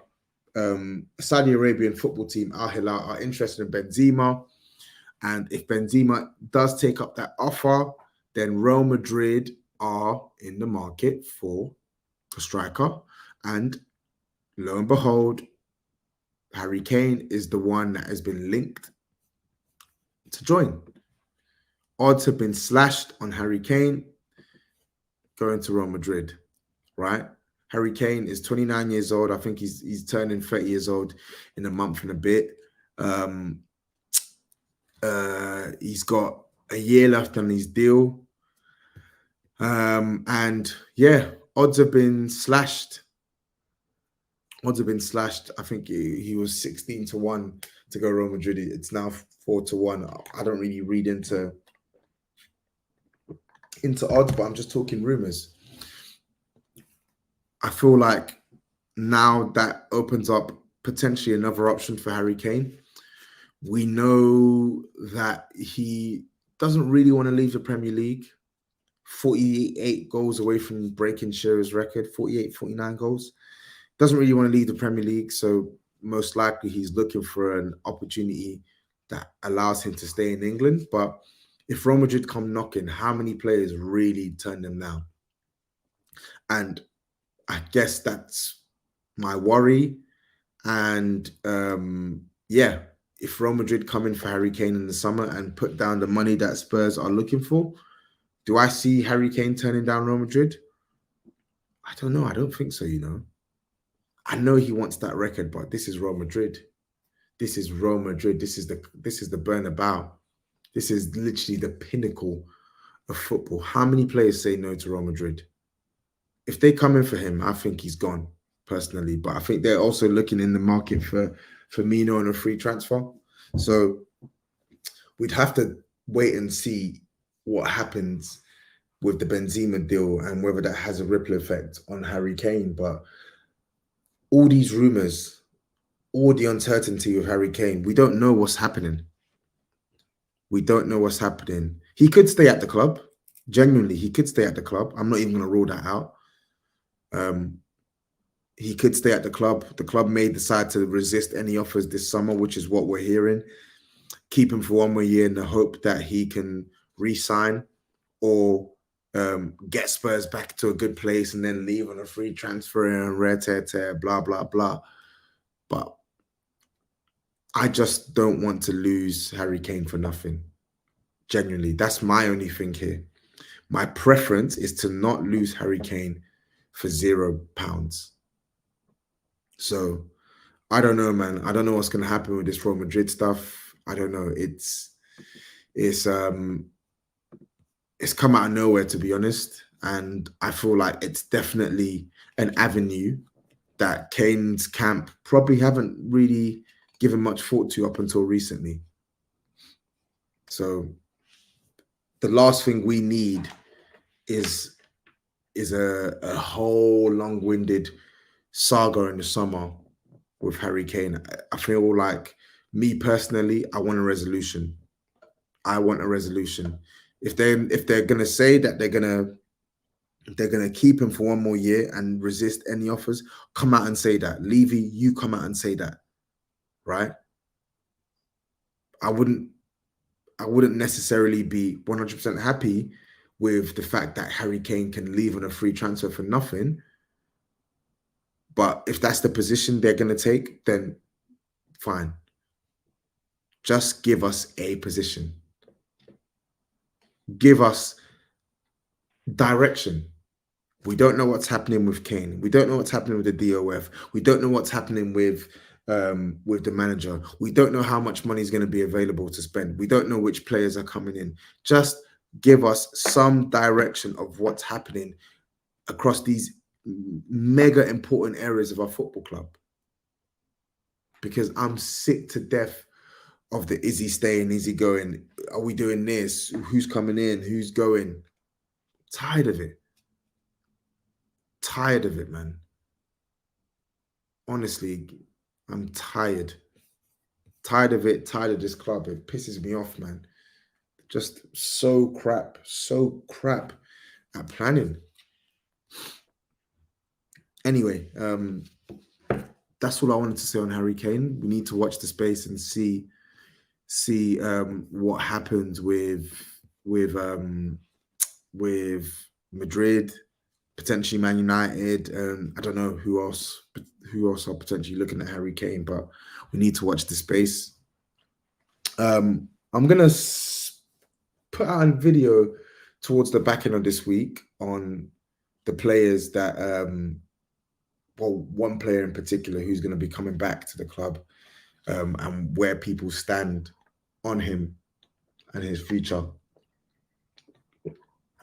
football team Al Hilal are interested in Benzema. And if Benzema does take up that offer, then Real Madrid are in the market for a striker. And lo and behold, Harry Kane is the one that has been linked to join. Odds have been slashed on Harry Kane going to Real Madrid, right? Harry Kane is 29 years old. I think he's turning 30 years old in a month and a bit. He's got a year left on his deal. And yeah, odds have been slashed. I think he was 16-1 to go Real Madrid. It's now 4-1. I don't really read into odds, but I'm just talking rumors. I feel like now that opens up potentially another option for Harry Kane. We know that he doesn't really want to leave the Premier League. 48 goals away from breaking Shearer's record, 48, 49 goals. Doesn't really want to leave the Premier League, so most likely he's looking for an opportunity that allows him to stay in England. But if Real Madrid come knocking, how many players really turn them down? And I guess that's my worry. And yeah, if Real Madrid come in for Harry Kane in the summer and put down the money that Spurs are looking for, do I see Harry Kane turning down Real Madrid? I don't know. I don't think so, I know he wants that record, but this is Real Madrid. This is Real Madrid. This is the Bernabeu. This is literally the pinnacle of football. How many players say no to Real Madrid? If they come in for him, I think he's gone, personally. But I think they're also looking in the market for Firmino on a free transfer. So we'd have to wait and see what happens with the Benzema deal and whether that has a ripple effect on Harry Kane. But all these rumours, all the uncertainty with Harry Kane, we don't know what's happening. We don't know what's happening. He could stay at the club. Genuinely, he could stay at the club. I'm not even going to rule that out. He could stay at the club. The club may decide to resist any offers this summer, which is what we're hearing. Keep him for one more year in the hope that he can re-sign or get Spurs back to a good place and then leave on a free transfer and rare tear, blah, blah, blah. But I just don't want to lose Harry Kane for nothing. Genuinely, that's my only thing here. My preference is to not lose Harry Kane for £0. So I don't know, man. I don't know what's going to happen with this Real Madrid stuff. I don't know. It's come out of nowhere, to be honest. And I feel like it's definitely an avenue that Kane's camp probably haven't really given much thought to up until recently. So the last thing we need is a whole long-winded saga in the summer with Harry Kane. I feel like, me personally, I want a resolution. I want a resolution. If they're gonna say that they're gonna keep him for one more year and resist any offers, come out and say that. Levy, you come out and say that, right? I wouldn't necessarily be 100% happy with the fact that Harry Kane can leave on a free transfer for nothing. But if that's the position they're going to take, then fine. Just give us a position. Give us direction. We don't know what's happening with Kane. We don't know what's happening with the DOF. We don't know what's happening with the manager. We don't know how much money is going to be available to spend. We don't know which players are coming in. Just give us some direction of what's happening across these mega important areas of our football club. Because I'm sick to death of the is he staying, is he going? Are we doing this? Who's coming in? Who's going? Tired of it. Tired of it, man. Honestly, I'm tired. Tired of it. Tired of this club. It pisses me off, man. Just so crap at planning. Anyway, that's all I wanted to say on Harry Kane. We need to watch the space and see what happens with Madrid, potentially Man United. I don't know who else are potentially looking at Harry Kane, but we need to watch the space. I'm gonna put out a video towards the back end of this week on the players that well, one player in particular who's going to be coming back to the club, and where people stand on him and his future.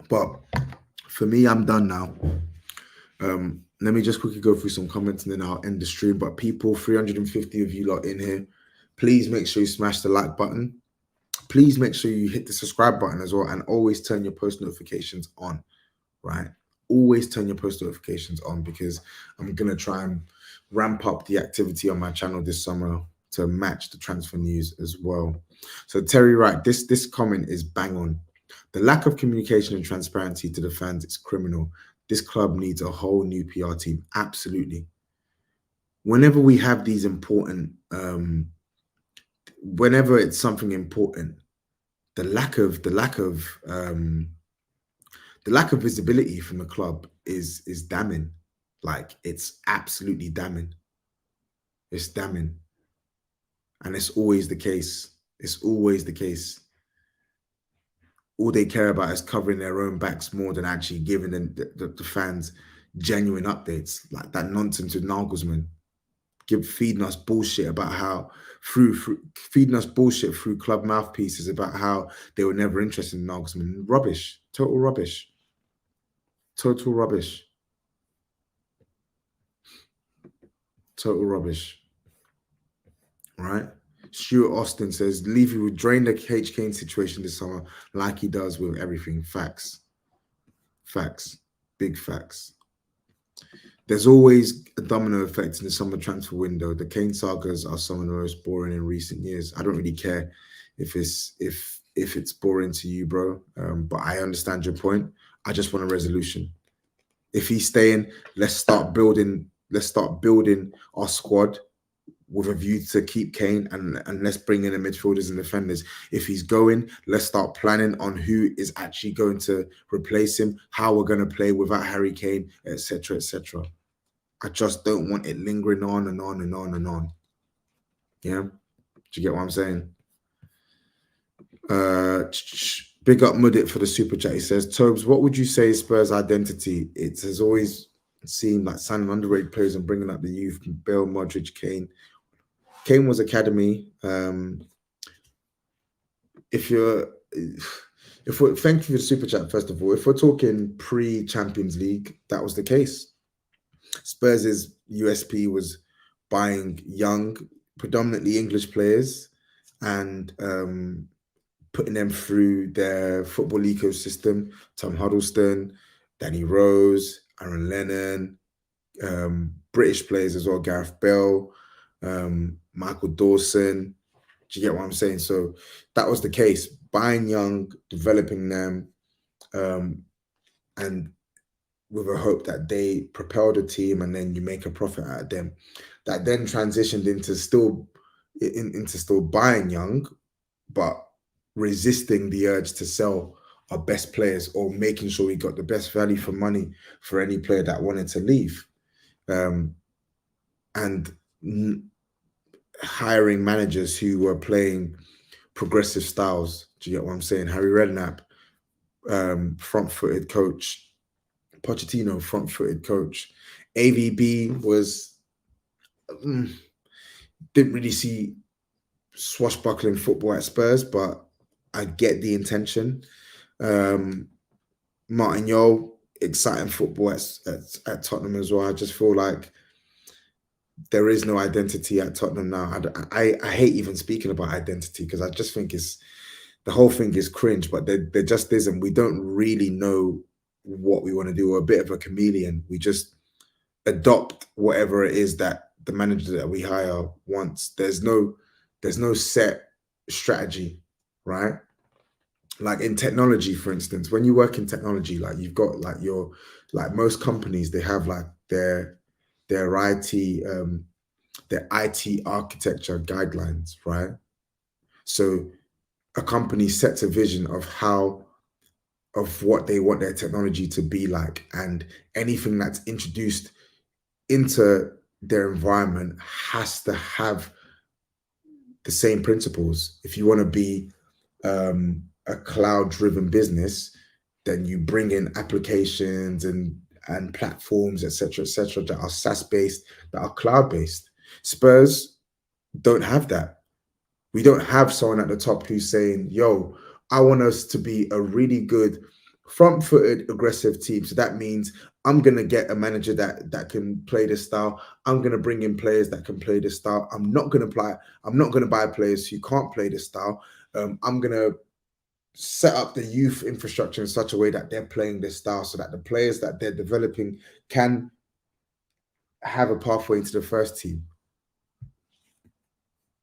But for me, I'm done now. Let me just quickly go through some comments and then I'll end the stream. But people, 350 of you lot in here, please make sure you smash the like button. Please make sure you hit the subscribe button as well, and always turn your post notifications on, right? Always turn your post notifications on, because I'm going to try and ramp up the activity on my channel this summer to match the transfer news as well. So Terry Wright, this comment is bang on. The lack of communication and transparency to the fans is criminal. This club needs a whole new PR team. Absolutely. Whenever we have these important, whenever it's something important, the lack of visibility from the club is damning. Like, it's absolutely damning. It's damning. And it's always the case. It's always the case. All they care about is covering their own backs more than actually giving the fans genuine updates. Like that nonsense with Nagelsmann. Feeding us bullshit about how feeding us bullshit through club mouthpieces about how they were never interested in Nagelsmann. Rubbish. Total rubbish. Total rubbish. Total rubbish. Right? Stuart Austin says Levy would drain the H. Kane situation this summer like he does with everything. Facts. Facts. Big facts. There's always a domino effect in the summer transfer window. The Kane sagas are some of the most boring in recent years. I don't really care if it's boring to you, bro. But I understand your point. I just want a resolution. If he's staying, let's start building. Let's start building our squad with a view to keep Kane, and let's bring in the midfielders and defenders. If he's going, let's start planning on who is actually going to replace him, how we're going to play without Harry Kane, etc., etc. I just don't want it lingering on and on and on and on. Yeah, do you get what I'm saying? Big up Mudit for the super chat. He says, Tobes, what would you say is Spurs' identity? It has always seemed like signing underrated players and bringing up the youth, Bale, Modric, Kane. Kane was academy. Thank you for the super chat, first of all. If we're talking pre-Champions League, that was the case. Spurs' USP was buying young, predominantly English players and putting them through their football ecosystem. Tom Huddleston, Danny Rose, Aaron Lennon, British players as well, Gareth Bale, Michael Dawson. Do you get what I'm saying? So that was the case. Buying young, developing them, and with a hope that they propel the team and then you make a profit out of them. That then transitioned into still buying young, but resisting the urge to sell our best players or making sure we got the best value for money for any player that wanted to leave. And hiring managers who were playing progressive styles. Do you get what I'm saying? Harry Redknapp, front-footed coach. Pochettino, front-footed coach. AVB was didn't really see swashbuckling football at Spurs, but I get the intention. Martin Yole, exciting football at Tottenham as well. I just feel like there is no identity at Tottenham now. I hate even speaking about identity because I just think the whole thing is cringe, but there just isn't. We don't really know what we want to do. We're a bit of a chameleon. We just adopt whatever it is that the manager that we hire wants. There's no set strategy, right? Like in technology, for instance, when you work in technology, like you've got like most companies, they have like their IT architecture guidelines, right? So a company sets a vision of what they want their technology to be like, and anything that's introduced into their environment has to have the same principles. If you want to be a cloud-driven business, then you bring in applications and platforms, etc., that are SaaS-based, that are cloud-based. Spurs don't have that. We don't have someone at the top who's saying, yo, I want us to be a really good front-footed, aggressive team. So that means I'm going to get a manager that can play this style. I'm going to bring in players that can play this style. I'm not going to buy players who can't play this style. I'm going to set up the youth infrastructure in such a way that they're playing this style so that the players that they're developing can have a pathway into the first team.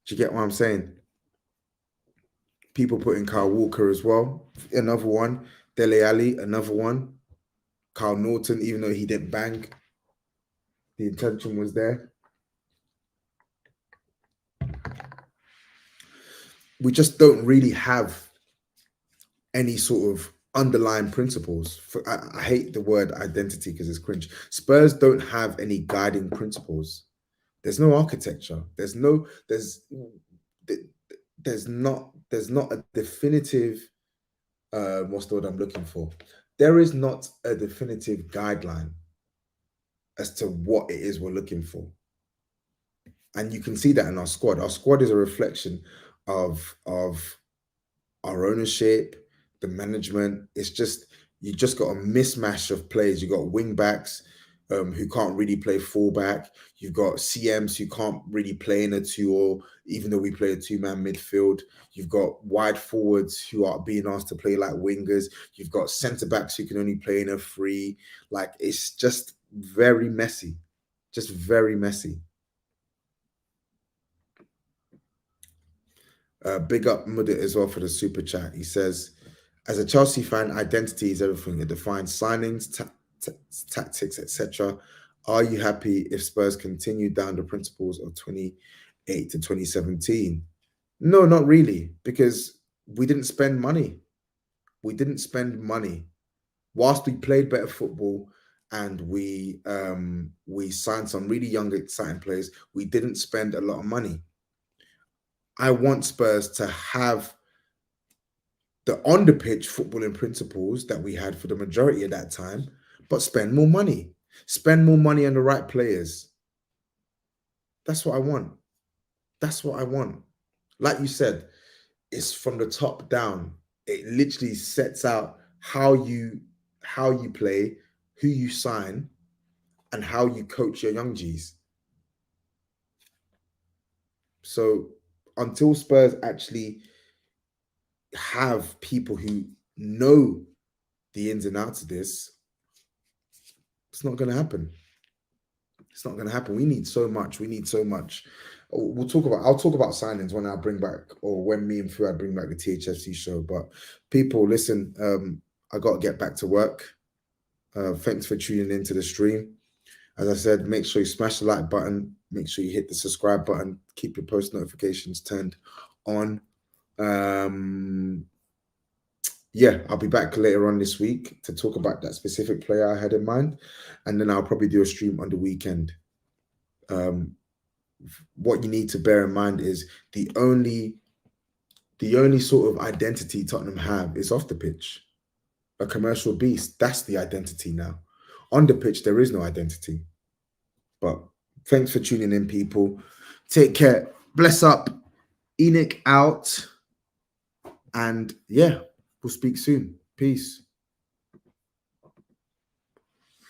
Do you get what I'm saying? People put in Kyle Walker as well. Another one. Dele Alli, another one. Carl Norton, even though he didn't bang, the intention was there. We just don't really have any sort of underlying principles. I hate the word identity because it's cringe. Spurs don't have any guiding principles. There's no architecture. There's not a definitive what's the word I'm looking for? There is not a definitive guideline as to what it is we're looking for. And you can see that in our squad. Our squad is a reflection of our ownership, the management. It's just, you just got a mismatch of players. You got wing backs, who can't really play fullback. You've got CMs who can't really play in a two, or even though we play a two-man midfield. You've got wide forwards who are being asked to play like wingers. You've got centre backs who can only play in a free. Like, it's just very messy, just very messy. Big up Mudit as well for the super chat. He says, as a Chelsea fan, identity is everything. It defines signings, tactics, etc. Are you happy if Spurs continue down the principles of 28 to 2017? No, not really, because we didn't spend money. We didn't spend money. Whilst we played better football and we signed some really young, exciting players, we didn't spend a lot of money. I want Spurs to have the on the pitch footballing principles that we had for the majority of that time, but spend more money. Spend more money on the right players. That's what I want. That's what I want. Like you said, it's from the top down. It literally sets out how you play, who you sign, and how you coach your young G's. So until Spurs actually have people who know the ins and outs of this, it's not going to happen. It's not going to happen. We need so much. We need so much. I'll talk about signings when I bring back, or when me and Fuad bring back the THFC show. But people, listen, I got to get back to work. Thanks for tuning into the stream. As I said, make sure you smash the like button. Make sure you hit the subscribe button. Keep your post notifications turned on. Yeah, I'll be back later on this week to talk about that specific player I had in mind, and then I'll probably do a stream on the weekend. What you need to bear in mind is the only sort of identity Tottenham have is off the pitch. A commercial beast. That's the identity now. On the pitch, there is no identity. But thanks for tuning in, people. Take care. Bless up. Enoch out. And yeah, we'll speak soon. Peace.